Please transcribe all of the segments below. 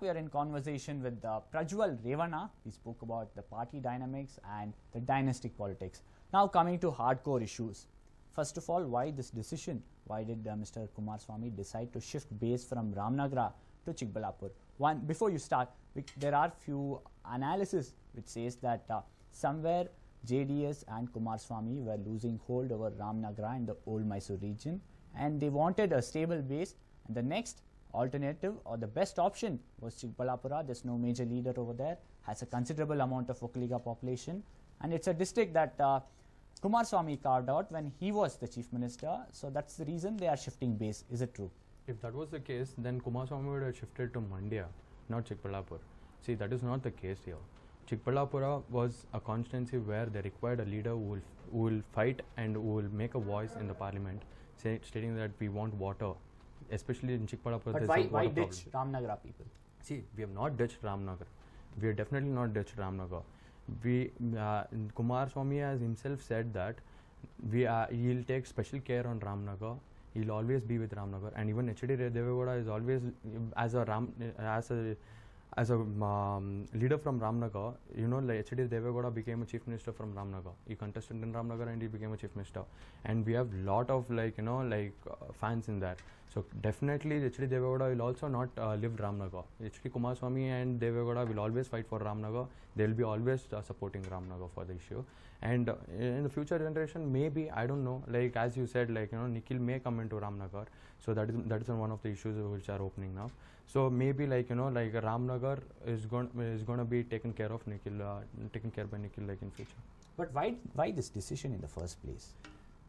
We are in conversation with Prajwal Revana. We spoke about the party dynamics and the dynastic politics. Now coming to hardcore issues. First of all, why this decision? Why did Mr. Kumaraswamy decide to shift base from Ramnagar to Chikballapur? One, before you start, there are few analysis which says that somewhere JDS and Kumaraswamy were losing hold over Ramnagar and the old Mysore region, and they wanted a stable base, and the next alternative or the best option was Chikballapura. There's no major leader over there, has a considerable amount of Vokkaliga population, and it's a district that Kumaraswamy carved out when he was the chief minister. So that's the reason they are shifting base. Is it true? If that was the case, then Kumaraswamy would have shifted to Mandya, not Chikballapur. See, that is not the case here. Chikballapura was a constituency where they required a leader who will fight and who will make a voice in the parliament, stating that we want water. Especially in Chikballapur, but why ditch Ramnagar people? See, we have not ditched Ramnagar. We have definitely not ditched Ramnagar. Kumaraswamy has himself said that he'll take special care on Ramnagar. He'll always be with Ramnagar, and even H.D. Devegowda is always as a leader from Ramnagar. You know, like H.D. Devegowda became a chief minister from Ramnagar. He contested in Ramnagar and he became a chief minister. And we have lot of fans in that. So definitely H.D. Devegowda will also not live Ramnagar. H.D. Kumaraswamy and Devegowda will always fight for Ramnagar. They will be always supporting Ramnagar for the issue. And in the future generation, maybe, I don't know, like as you said, Nikhil may come into Ramnagar. So that is one of the issues which are opening now. So maybe Ramnagar is going to be taken care of taken care by Nikhil in future. But why this decision in the first place?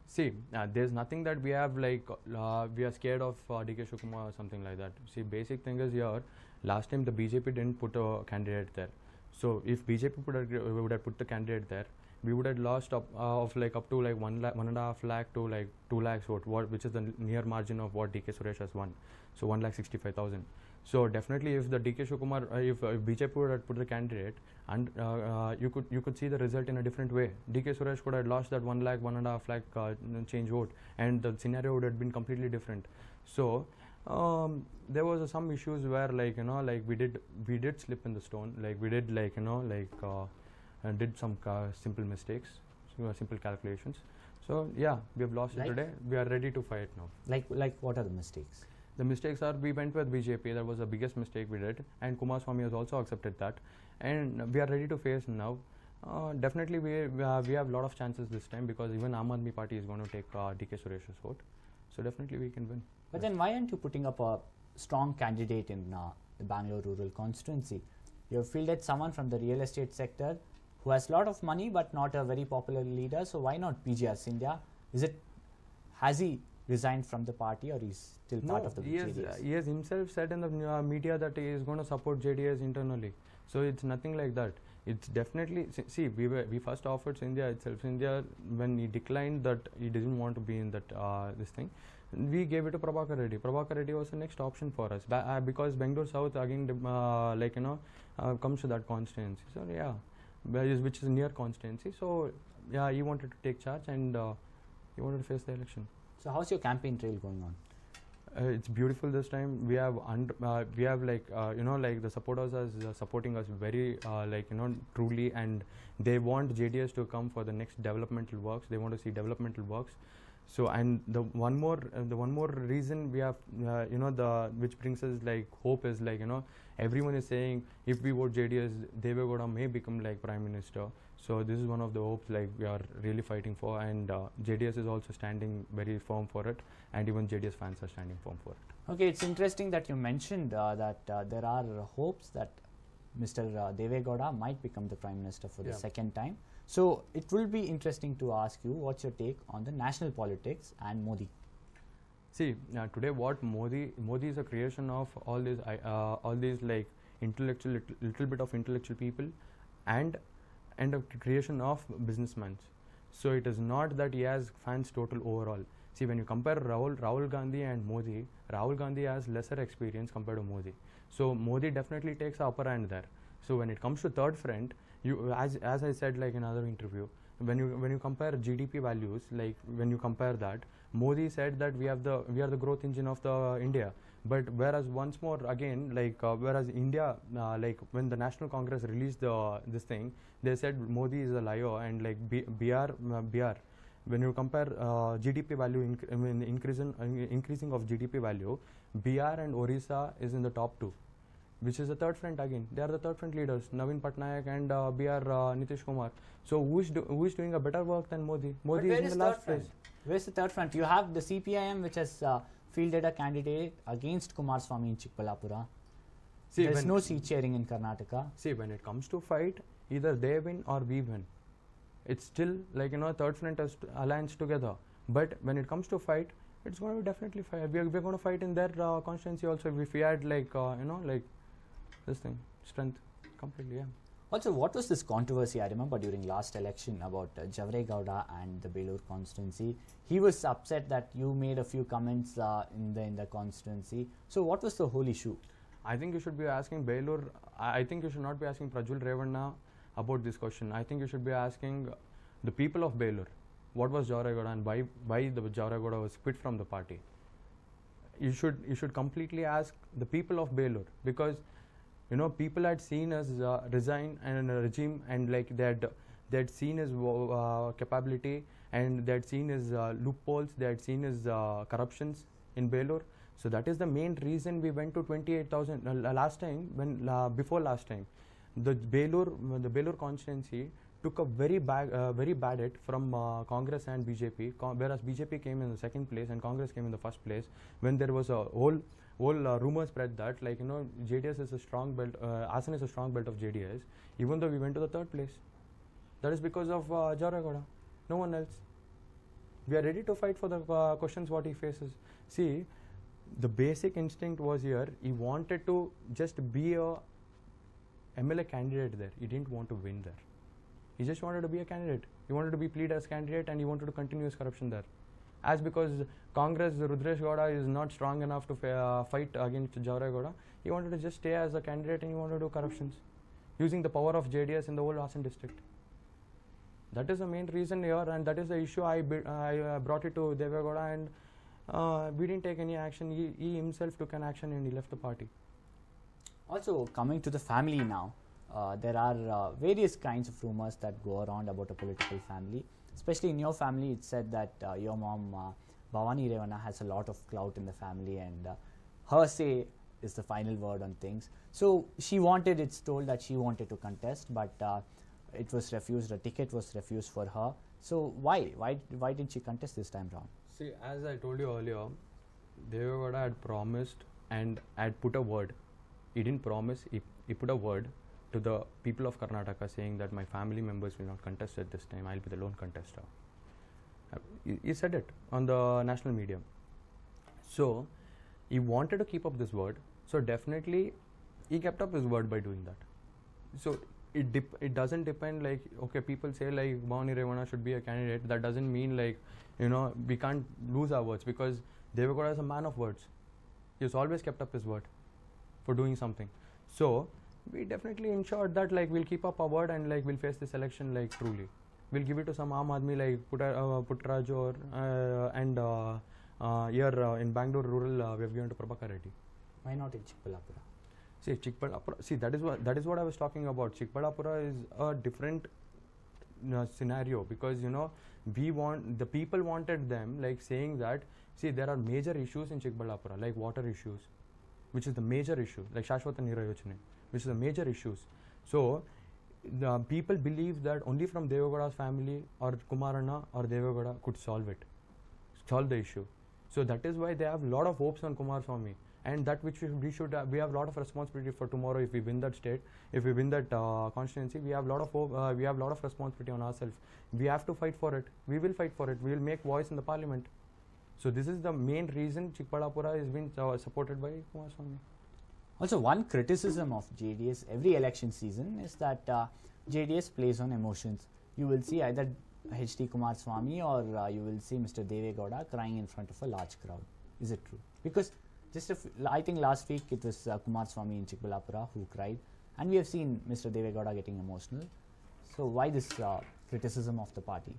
See, there's nothing that we have we are scared of DK Shivakumar or something like that. See, basic thing is here, last time the BJP didn't put a candidate there. So if BJP would have put the candidate there, we would have lost up to 1.5 lakh to 2 lakhs vote, which is the near margin of what DK Suresh has won. So 1,65,000. So definitely, if the DK Shivakumar, if BJP would have put the candidate, and you could see the result in a different way. DK Suresh could have lost that 1 lakh, 1.5 lakh change vote, and the scenario would have been completely different. So there was some issues where we did slip in the stone, we did did some simple mistakes, simple calculations. So yeah, we have lost it today. We are ready to fight now. Like what are the mistakes? The mistakes are, we went with BJP. That was the biggest mistake we did, and Kumaraswamy has also accepted that, and we are ready to face now. Definitely we have a lot of chances this time, because even Aam Aadmi Party is going to take DK Suresh's vote. So definitely we can win. But then why aren't you putting up a strong candidate in the Bangalore rural constituency? You have fielded someone from the real estate sector who has a lot of money but not a very popular leader. So why not PGR Sindhya? Has he resigned from the party, or he's still part of the JDS? He has himself said in the media that he is going to support JDS internally. So it's nothing like that. It's definitely, see, we first offered Sindhya itself. Sindhya, when he declined that he didn't want to be in that this thing, we gave it to Prabhakar Reddy. Prabhakar Reddy was the next option for us, because Bangalore South again comes to that constituency. So yeah, which is near constituency. So yeah, he wanted to take charge, and he wanted to face the election. So how's your campaign trail going on? It's beautiful this time. We have the supporters are supporting us very truly, and they want JDS to come for the next developmental works. They want to see developmental works. So, and the one more reason we have which brings us hope is everyone is saying if we vote JDS, Devegowda may become Prime Minister. So this is one of the hopes we are really fighting for, and JDS is also standing very firm for it, and even JDS fans are standing firm for it. Okay, it's interesting that you mentioned that there are hopes that Mr. Devegowda might become the Prime Minister for the second time. So it will be interesting to ask you, what's your take on the national politics and Modi? See, today what Modi is a creation of all these intellectual, little bit of intellectual people, and a creation of businessmen. So it is not that he has fans total overall. See, when you compare Rahul Gandhi and Modi, Rahul Gandhi has lesser experience compared to Modi. So Modi definitely takes the upper hand there. So when it comes to third front, as I said in another interview, when you compare GDP values, when you compare that, Modi said that we are the growth engine of the India. But whereas once more again, whereas India, when the National Congress released this thing, they said Modi is a liar, and BR, when you compare GDP value, increasing of GDP value, BR and Orissa is in the top two, which is the third front again. They are the third front leaders, Navin Patnaik and BR Nitish Kumar. So who is doing a better work than Modi? Modi is in the last place. Where's the third front? You have the CPIM, which has fielded a candidate against Kumaraswamy in Chikballapura. There's no seat sharing in Karnataka. See, when it comes to fight, either they win or we win. It's still third front as alliance together. But when it comes to fight, it's going to be definitely fight. We're going to fight in their constituency also. If we had this thing, strength completely. Yeah. Also, what was this controversy? I remember during last election about Javare Gowda and the Belur constituency. He was upset that you made a few comments in the constituency. So, what was the whole issue? I think you should be asking Belur. I think you should not be asking Prajwal Revanna about this question. I think you should be asking the people of Belur. What was Javare Gowda and why the Javare Gowda was quit from the party? You should completely ask the people of Belur, because people had seen us resign and a regime, and they had seen his capability, and they had seen his loopholes, they had seen his corruptions in Belur. So that is the main reason we went to 28,000 last time. Before last time, the Belur constituency took a very bad hit from Congress and BJP, whereas BJP came in the second place and Congress came in the first place, when there was a whole rumor spread that JDS is a strong belt, Asan is a strong belt of JDS, even though we went to the third place. That is because of Javare Gowda, no one else. We are ready to fight for the questions what he faces. See, the basic instinct was here, he wanted to just be a MLA candidate there. He didn't want to win there. He just wanted to be a candidate. He wanted to be pleaded as candidate, and he wanted to continue his corruption there. As because Congress, Rudresh Gowda is not strong enough to fight against Javare Gowda, he wanted to just stay as a candidate and he wanted to do corruptions, using the power of JDS in the whole Asan district. That is the main reason here, and that is the issue I brought it to Deve Gowda, and we didn't take any action. He himself took an action and he left the party. Also, coming to the family now, there are various kinds of rumors that go around about a political family. Especially in your family, it's said that your mom, Bhavani Revanna, has a lot of clout in the family, and her say is the final word on things. So it's told that she wanted to contest, but it was refused, a ticket was refused for her. So why didn't she contest this time round? See, as I told you earlier, Deve Gowda had promised and had put a word. He didn't promise, he put a word to the people of Karnataka, saying that my family members will not contest at this time, I'll be the lone contester. He said it on the national media. So he wanted to keep up this word, so definitely he kept up his word by doing that. So it doesn't depend okay, people say Bhavani Revanna should be a candidate. That doesn't mean we can't lose our words, because Deve Gowda is a man of words. He has always kept up his word for doing something. So we definitely ensured that we'll keep up our word, and we'll face this election truly. We'll give it to some Aam Aadmi like Puttaraj and here in Bangalore rural we have given to Prabhakar Reddy. Why not in Chikballapura? See, Chikballapura. See, that is what I was talking about. Chikballapura is a different scenario, because the people wanted them saying that, see, there are major issues in Chikballapura, like water issues, which is the major issue, like Shashwata Nira Yojana, which is the major issues. So the people believe that only from Deve Gowda's family or Kumaranna or Deve Gowda could solve the issue. So that is why they have a lot of hopes on Kumaraswamy, and that which we have a lot of responsibility for tomorrow. If we win that state, if we win that constituency, we have a lot of hope, we have a lot of responsibility on ourselves. We have to fight for it. We will fight for it. We will make voice in the parliament. So this is the main reason Chikballapura is being supported by Kumaraswamy. Also, one criticism of JDS every election season is that JDS plays on emotions. You will see either H.D. Kumaraswamy or you will see Mr. Deve Gowda crying in front of a large crowd. Is it true? Because I think last week it was Kumaraswamy in Chikballapura who cried, and we have seen Mr. Deve Gowda getting emotional. So why this criticism of the party?